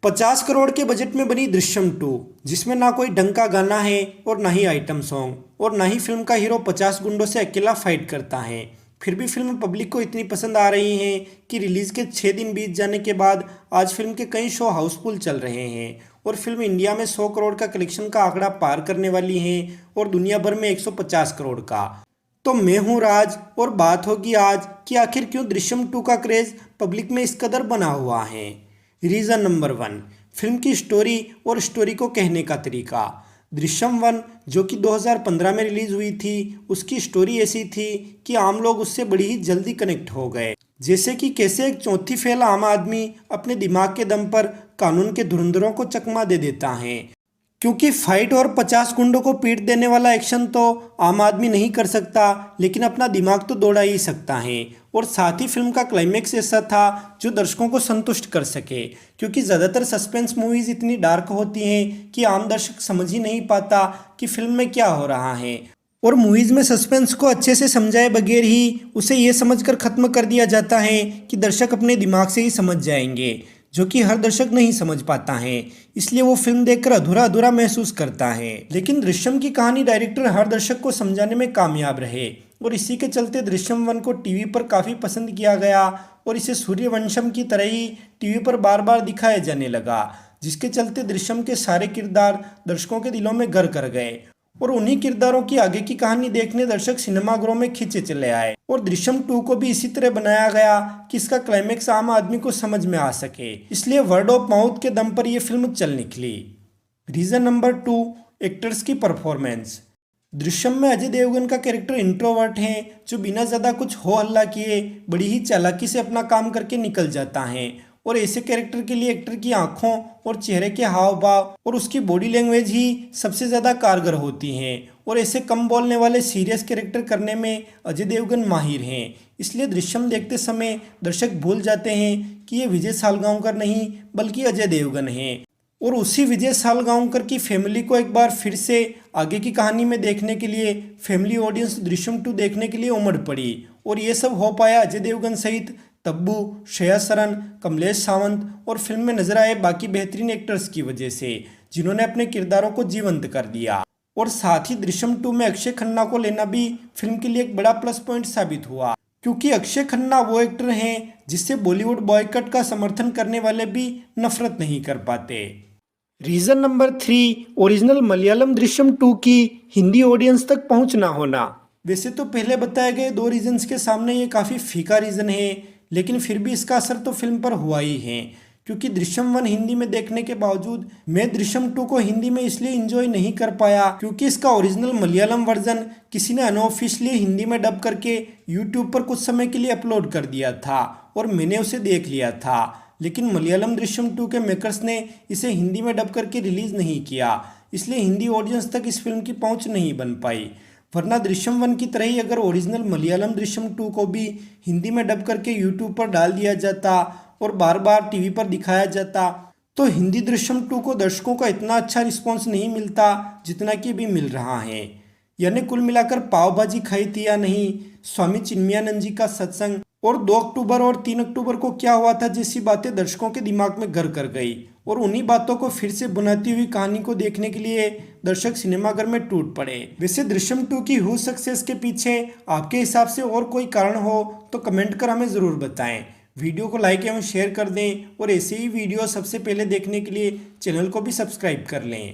50 करोड़ के बजट में बनी दृश्यम 2, जिसमें ना कोई ढंग का गाना है और ना ही आइटम सॉन्ग और ना ही फिल्म का हीरो 50 गुंडों से अकेला फाइट करता है। फिर भी फिल्म पब्लिक को इतनी पसंद आ रही है कि रिलीज़ के 6 दिन बीत जाने के बाद आज फिल्म के कई शो हाउसफुल चल रहे हैं और फिल्म इंडिया में 100 करोड़ का कलेक्शन का आंकड़ा पार करने वाली है और दुनिया भर में 150 करोड़ का। तो मैं हूँ राज और बात होगी आज कि आखिर क्यों दृश्यम 2 का क्रेज़ पब्लिक में इस कदर बना हुआ है। रीज़न नंबर 1, फिल्म की स्टोरी और स्टोरी को कहने का तरीका। दृश्यम 1 जो कि 2015 में रिलीज़ हुई थी, उसकी स्टोरी ऐसी थी कि आम लोग उससे बड़ी ही जल्दी कनेक्ट हो गए। जैसे कि कैसे एक चौथी फेल आम आदमी अपने दिमाग के दम पर कानून के धुरंधरों को चकमा दे देता है, क्योंकि फाइट और 50 गुंडों को पीट देने वाला एक्शन तो आम आदमी नहीं कर सकता, लेकिन अपना दिमाग तो दौड़ा ही सकता है। और साथ ही फिल्म का क्लाइमेक्स ऐसा था जो दर्शकों को संतुष्ट कर सके, क्योंकि ज़्यादातर सस्पेंस मूवीज़ इतनी डार्क होती हैं कि आम दर्शक समझ ही नहीं पाता कि फिल्म में क्या हो रहा है। और मूवीज़ में सस्पेंस को अच्छे से समझाए बगैर ही उसे ये समझकर ख़त्म कर दिया जाता है कि दर्शक अपने दिमाग से ही समझ जाएंगे, जो कि हर दर्शक नहीं समझ पाता है। इसलिए वो फिल्म देखकर अधूरा अधूरा महसूस करता है। लेकिन दृश्यम की कहानी डायरेक्टर हर दर्शक को समझाने में कामयाब रहे और इसी के चलते दृश्यम 1 को टीवी पर काफ़ी पसंद किया गया और इसे सूर्यवंशम की तरह ही टीवी पर बार बार दिखाया जाने लगा, जिसके चलते दृश्यम के सारे किरदार दर्शकों के दिलों में घर कर गए और उन्हीं किरदारों की आगे की कहानी देखने दर्शक सिनेमाघरों में खींचे चले आए। और दृश्यम 2 को भी इसी तरह बनाया गया कि इसका क्लाइमेक्स आम आदमी को समझ में आ सके, इसलिए वर्ड ऑफ माउथ के दम पर यह फिल्म चल निकली। रीजन नंबर 2, एक्टर्स की परफॉर्मेंस। दृश्यम में अजय देवगन का कैरेक्टर इंट्रोवर्ट है, जो बिना ज़्यादा कुछ हो हल्ला किए बड़ी ही चालाकी से अपना काम करके निकल जाता है। और ऐसे कैरेक्टर के लिए एक्टर की आंखों और चेहरे के हाव भाव और उसकी बॉडी लैंग्वेज ही सबसे ज़्यादा कारगर होती हैं। और ऐसे कम बोलने वाले सीरियस कैरेक्टर करने में अजय देवगन माहिर हैं। इसलिए दृश्यम देखते समय दर्शक भूल जाते हैं कि ये विजय सालगांवकर नहीं बल्कि अजय देवगन हैं। और उसी विजय सालगांवकर की फैमिली को एक बार फिर से आगे की कहानी में देखने के लिए फैमिली ऑडियंस दृश्यम 2 देखने के लिए उमड़ पड़ी। और ये सब हो पाया अजय देवगन सहित तब्बू, श्रेया सरन, कमलेश सावंत और फिल्म में नजर आए बाकी बेहतरीन एक्टर्स की वजह से, जिन्होंने अपने किरदारों को जीवंत कर दिया। और साथ ही दृश्यम 2 में अक्षय खन्ना को लेना भी फिल्म के लिए एक बड़ा प्लस पॉइंट साबित हुआ, क्योंकि अक्षय खन्ना वो एक्टर हैं जिससे बॉलीवुड बॉयकट का समर्थन करने वाले भी नफरत नहीं कर पाते। Reason number 3, original Malayalam Drishyam 2 की हिंदी ऑडियंस तक पहुंच ना होना। वैसे तो पहले बताए गए 2 रीजन्स के सामने ये काफ़ी फीका रीज़न है, लेकिन फिर भी इसका असर तो फिल्म पर हुआ ही है, क्योंकि दृश्यम 1 हिंदी में देखने के बावजूद मैं दृश्यम 2 को हिंदी में इसलिए एंजॉय नहीं कर पाया क्योंकि इसका ओरिजिनल मलयालम वर्जन किसी ने अनऑफिशियली हिंदी में डब करके यूट्यूब पर कुछ समय के लिए अपलोड कर दिया था और मैंने उसे देख लिया था। लेकिन मलयालम दृश्यम 2 के मेकर्स ने इसे हिंदी में डब करके रिलीज़ नहीं किया, इसलिए हिंदी ऑडियंस तक इस फिल्म की पहुंच नहीं बन पाई। वरना दृश्यम 1 की तरह ही अगर ओरिजिनल मलयालम दृश्यम 2 को भी हिंदी में डब करके यूट्यूब पर डाल दिया जाता और बार बार टीवी पर दिखाया जाता, तो हिंदी दृश्यम 2 को दर्शकों का इतना अच्छा रिस्पॉन्स नहीं मिलता जितना कि अभी मिल रहा है। यानी कुल मिलाकर पाव भाजी खाई थी या नहीं, स्वामी चिन्मयानंद जी का सत्संग और 2 अक्टूबर और 3 अक्टूबर को क्या हुआ था जैसी बातें दर्शकों के दिमाग में घर कर गई। और उन्हीं बातों को फिर से बनाती हुई कहानी को देखने के लिए दर्शक सिनेमाघर में टूट पड़े। वैसे दृश्यम 2 की हुई सक्सेस के पीछे आपके हिसाब से और कोई कारण हो तो कमेंट कर हमें ज़रूर बताएं। वीडियो को लाइक एवं शेयर कर दें और ऐसे ही वीडियो सबसे पहले देखने के लिए चैनल को भी सब्सक्राइब कर लें।